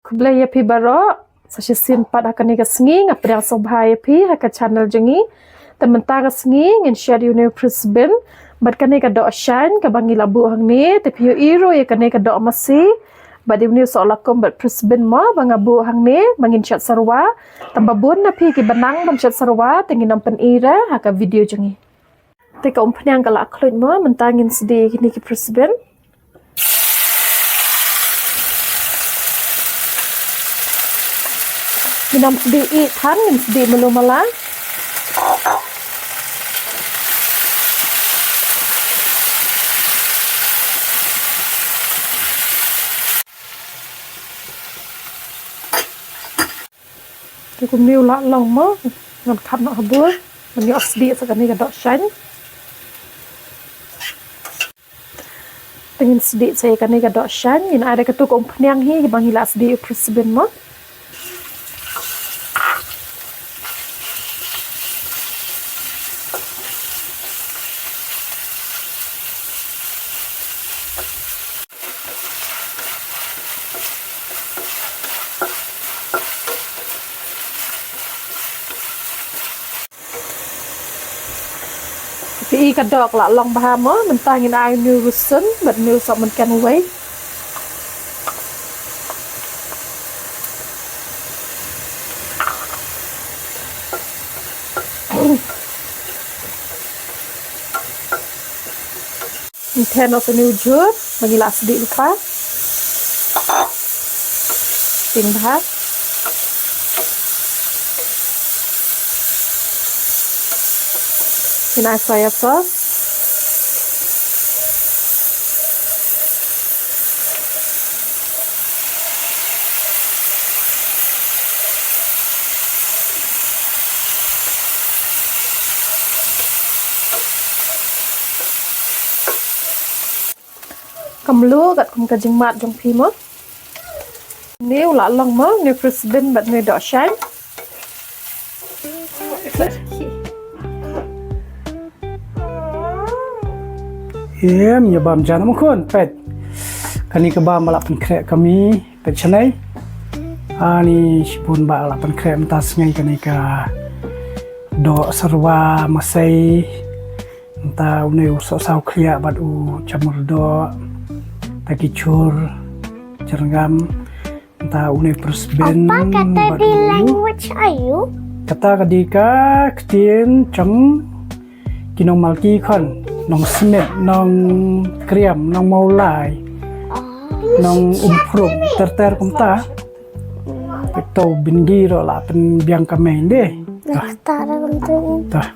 Kublaya pi baro sashisin pada akan nika sengi ngapri yang sobhaya pi haka channel jengi tementara sengi ngin share you Brisbane bat kane ka do shine ka bangi labu hang ni tapi yo iro ya kane ka do masi bat ni soalakom bat Brisbane mo bangabu hang ni bangin chat sarwa tambabun na pi ki banang bang chat sarwa tengin nampen ira haka video jengi te ka umpnyang kala akhlud mo mentangin sedi kini ki Brisbane minam sedi tan min sedi melumala aku miu la long mo ngan khat no habur man yo sedi sakani ka dok shan tengin sedi saya kani ka dok shan in ada ketuk umpnyang hi bang hila sedi Brisbane mo Pi ka dok la long ba mo mentangin ai new rusun but new sok men kan way Intern of a new job mangila sedikit lupa ting bahas ini soya sauce kamlu kat kum kajing mat jong pi mo new la long mo new Brisbane but new dot shine ya bam jangan mukun pet kani ke bam balap krek kami pet chanai ani sipun balap krek mentas ngai kani ka do sarwa masai entah uneu so sau klia bat u camur do takicur jerngam entah uneu Brisbane apa kata di language ayu kata kadika ketien cem kinong malki kon nong semet nong kriam nong maulai nong umprum terter kumta tau binggi ro la pen biang kameng deh tara kuntu tah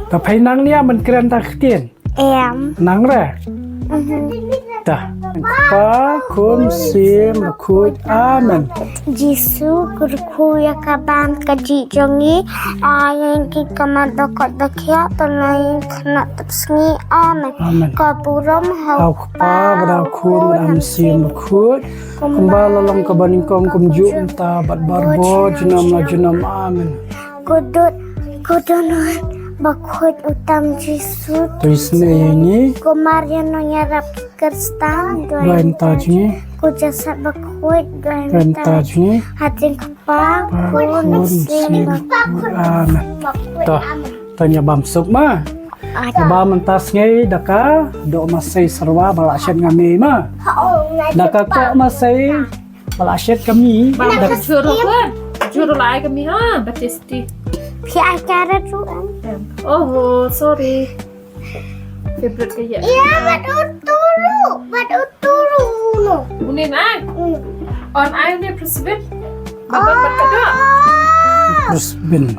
tapi nang nia men keren tak ketien nang re tah pa kun sim kut amen jisu kurku ya kaban kaji jongi ayang ki kamadokot dakya tanay kena tepsengi amen amen kapuram au pa bra kun am sim kut kembali long ke baningkong kumju entah bat barbo jenam amen kudut kudunut bakut utam jisu tuisne ini Kumarian no nyarap kerstan doain tajni kujasa bakut doain tajni hating kepak kun sim amen toh tanya bam sup ma bam mentas ngai daka do masai sarwa balasyan ngami ma daka ka masai balasyan kami dak juru lai kami ha batesti pi acara tu oh sorry favorite kaya iya bat uturu no unin ai on ai ni Brisbane babat bat kada Brisbane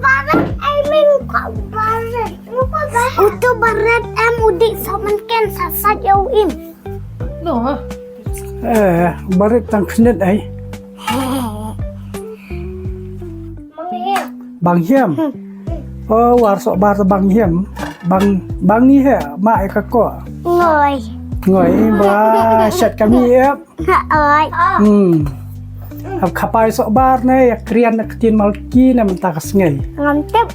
barat I mean barat utu barat udik saman ken sasat yauin no barit tang knet ai bang hiam oh war sok bar bang hiam bang ni he ma ai ka ko ngoi ba shat kami ep ơi ab khapai sok bar ne ya krian na ktin malki na menta ka sngai ngam tep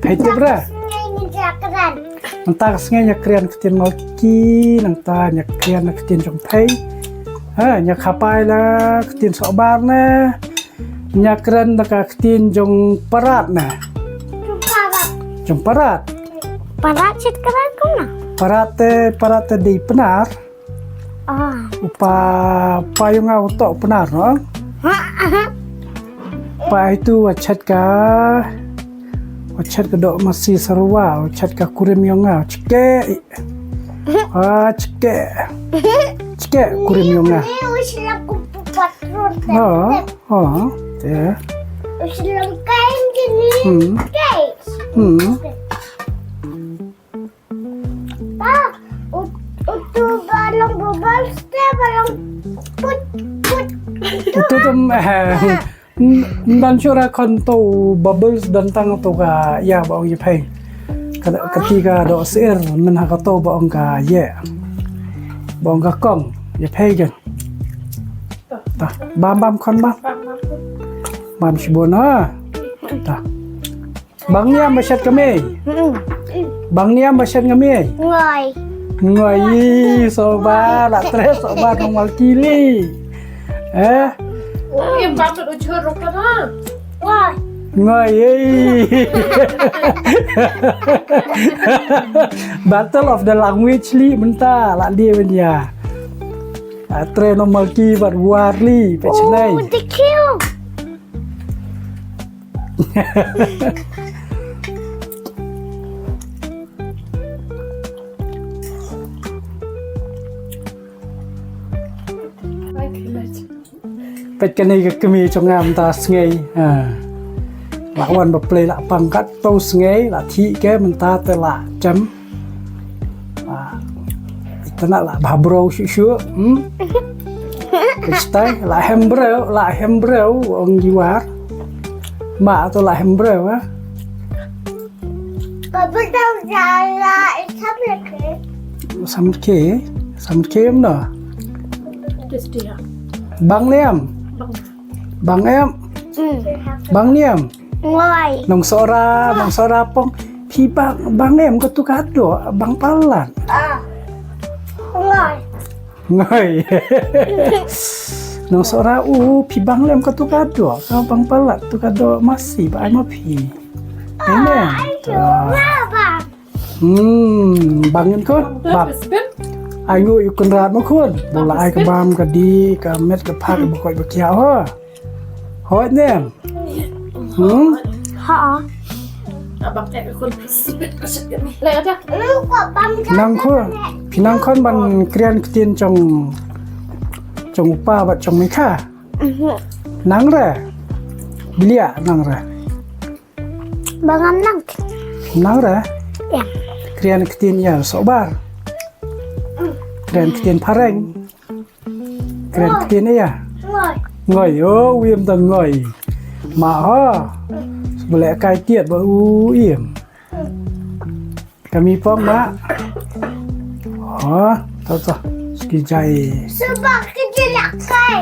hai te bra ini jakaran Nang takas nga niya kriyan katin malki, nang ta niya kriyan na katin jong pay, nya kapai la ketin sok bar na nya keren da ka ketin jong parat na jong parat Parat cit keren kuna. parat di penar upa payung auto penar no pa itu wachat ka dok masih sarwa wachat ka kurim yonga cike cike kurim yonga Usilang kupupatron. ya Usilang kain gini. Guys. Pa, utu balong bubal ste balong put. itu tuh dan syura konto bubbles dan tang to ka ya baong ye pai ketika do sir men ha to baong ka ye baong ka kong ye pai gan ta bam kon bam shibona ta bang nia masyat kami bang nia masyat kami Ngoy. ngoi soba la tres soba normal kili Yang banget ujar rupanya. Ngoy. Ngoy. Battle of the language li menta la dia benya. Tre normal ki bar warli pe chnai. The kill. Pe kani ka kemi chongam ta sngai. La wan ba play la pangkat to sngai la thi ke menta te la cham. Itana la babro shu Kristai la hembreu ong jiwar ma to la hembreu Bubble down jala. It's happening. samut ke em no Das dia. bang em bang em Ngoy. nong sora pong pi bang em ko tu kado bang palan Ngoy. ngai nong sora pi bang em ko tu kado ka bang palat tu kado masih ba ai ma pi ini Ngaba. bangin ko bab Präsident. ayu ikun rat ma kun bola ai ka bam ka di ka met ka phak ba koi ba kia ho nem Ha. Abang tak ikut Präsident kasih ni. Lihat aja. Lu kok bang pinang kon ban krian ketin trong upa ba trong meka nang re bilia nang re Bang amnang. ya krian ketin ya sobar krian ketin pareng krian ketin ya Ngoy. ngoi wiem tang ngoi ma ha boleh kai tiet ba iem kami pom ma to ski jai Sebab kejelak kai.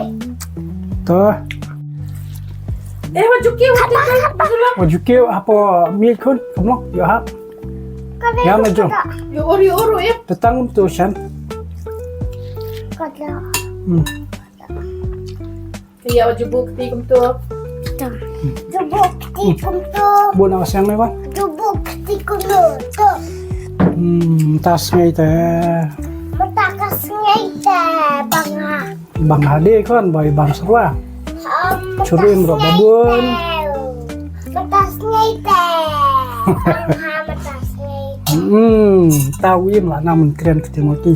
to Maju ke waktu Maju kêu apa mi kun kamlok yo hap ya maju Yo ori ya. tetang tu shan Kada. Iya maju bukti kum tu. Dubuk tikum tu. buat awas yang lewat Dubuk tikum tu. tas ngai te Betakas ngete bang ha. bang hade kon boy bang serwa Curim ro babon. Betas ngete. Bang ha betas ngete. tahu im lah namun keren kecil mati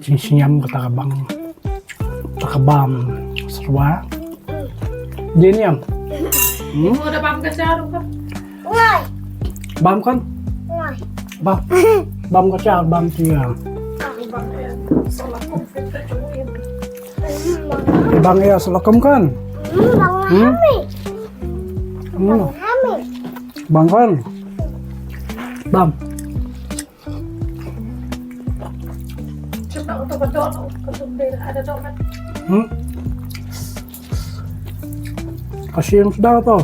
cincin kata kabam serwa jeniam Mau ada pam kejar kan? Ngoy. bam kan Ngoy. bam kecil bam tia Bang ya. Salah konflik cobain. bang ya selakom kan Bang Hami. Hmm, Hami. bang kan bam Coba untuk betul ada dompet. kasih yang sudah tau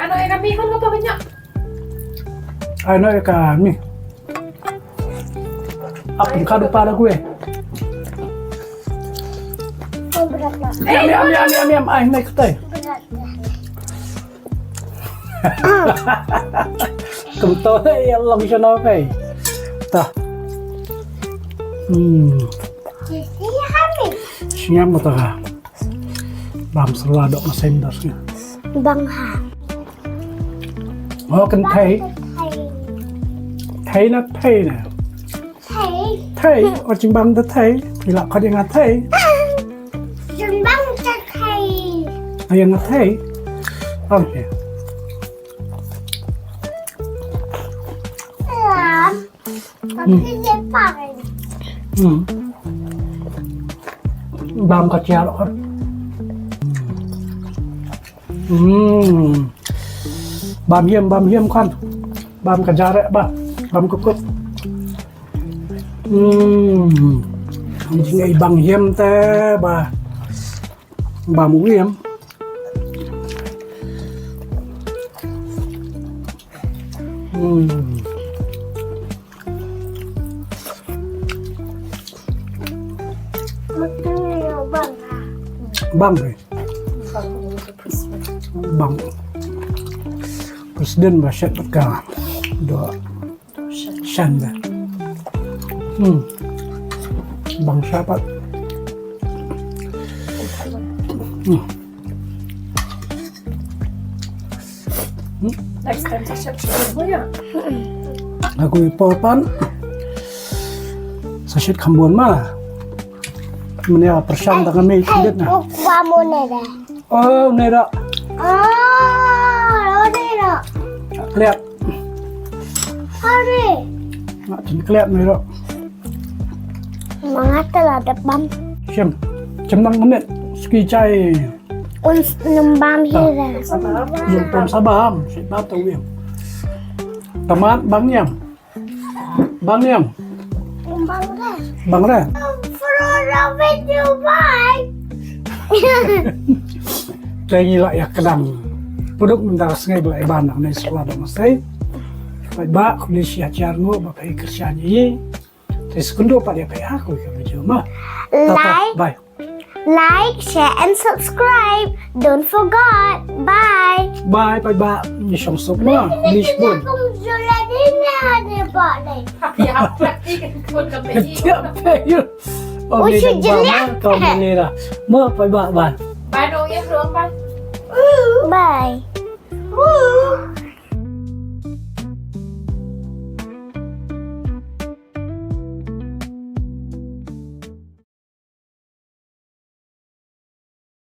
Ano yang kami kan apa banyak? Ano kami. Apa kado pada gue? Berapa? Am. Ay, naik tay. Kumto ya Allah bisa napai. Tah. Jadi kami. Siya mo ta ka. Bam salado na sendos nga. Bang ha. Oh, kan thay. Thay na thay na. Thầy. Thay, o ching bam da thay. Pila ka nga thay. Dùng băng cho thầy. Ayan na thay. Okay. Làm. Tapi dia pakai. Bam ka chiaro ka. Bam hiam kan. Bam ka jare ba. Bam kukut. Jing bang hiam te ba. Bam hiam. Makan dia bang ha. Bang rồi. Bang. Presiden ba set ka. Do. Shan ba. Bang siapa? Next time sa chef ya. Aku ipopan. Sa shit kambon ma. Mene persam tangan me Thầy kidit na. buộc qua môn này nè. Oh, nera. Đó đây nè. Kliat. Hari. Nak cin kliat nera. Mengata lah ada bam. Siam. Cemang menit. Ski chai. Nembam hira. Dùng tôm sabam. Shit ba tau wiem. Tamat bang nyam. Bang nyam. Nembam dah. Bang ra. Flora video bye. Kaya lại ya kadang. Produk mendaras ngay belai banang na sekolah damasay. Pai ba kung siya charno ba pai kerjanya ye. Terus kundo pa dia pai aku ka video mah. Bye. Like, share, and subscribe. Don't forget. Bye. Bye pai ba ni song sok ma. Lisbon. Không dù là đi nào để bỏ này. Ya, praktik ikut kami. Tiap payo. Ôi, Okay, chuyện ba lẽ. ma kau menira. Mo pai ba. Bye dong ya, dong bye. Bye.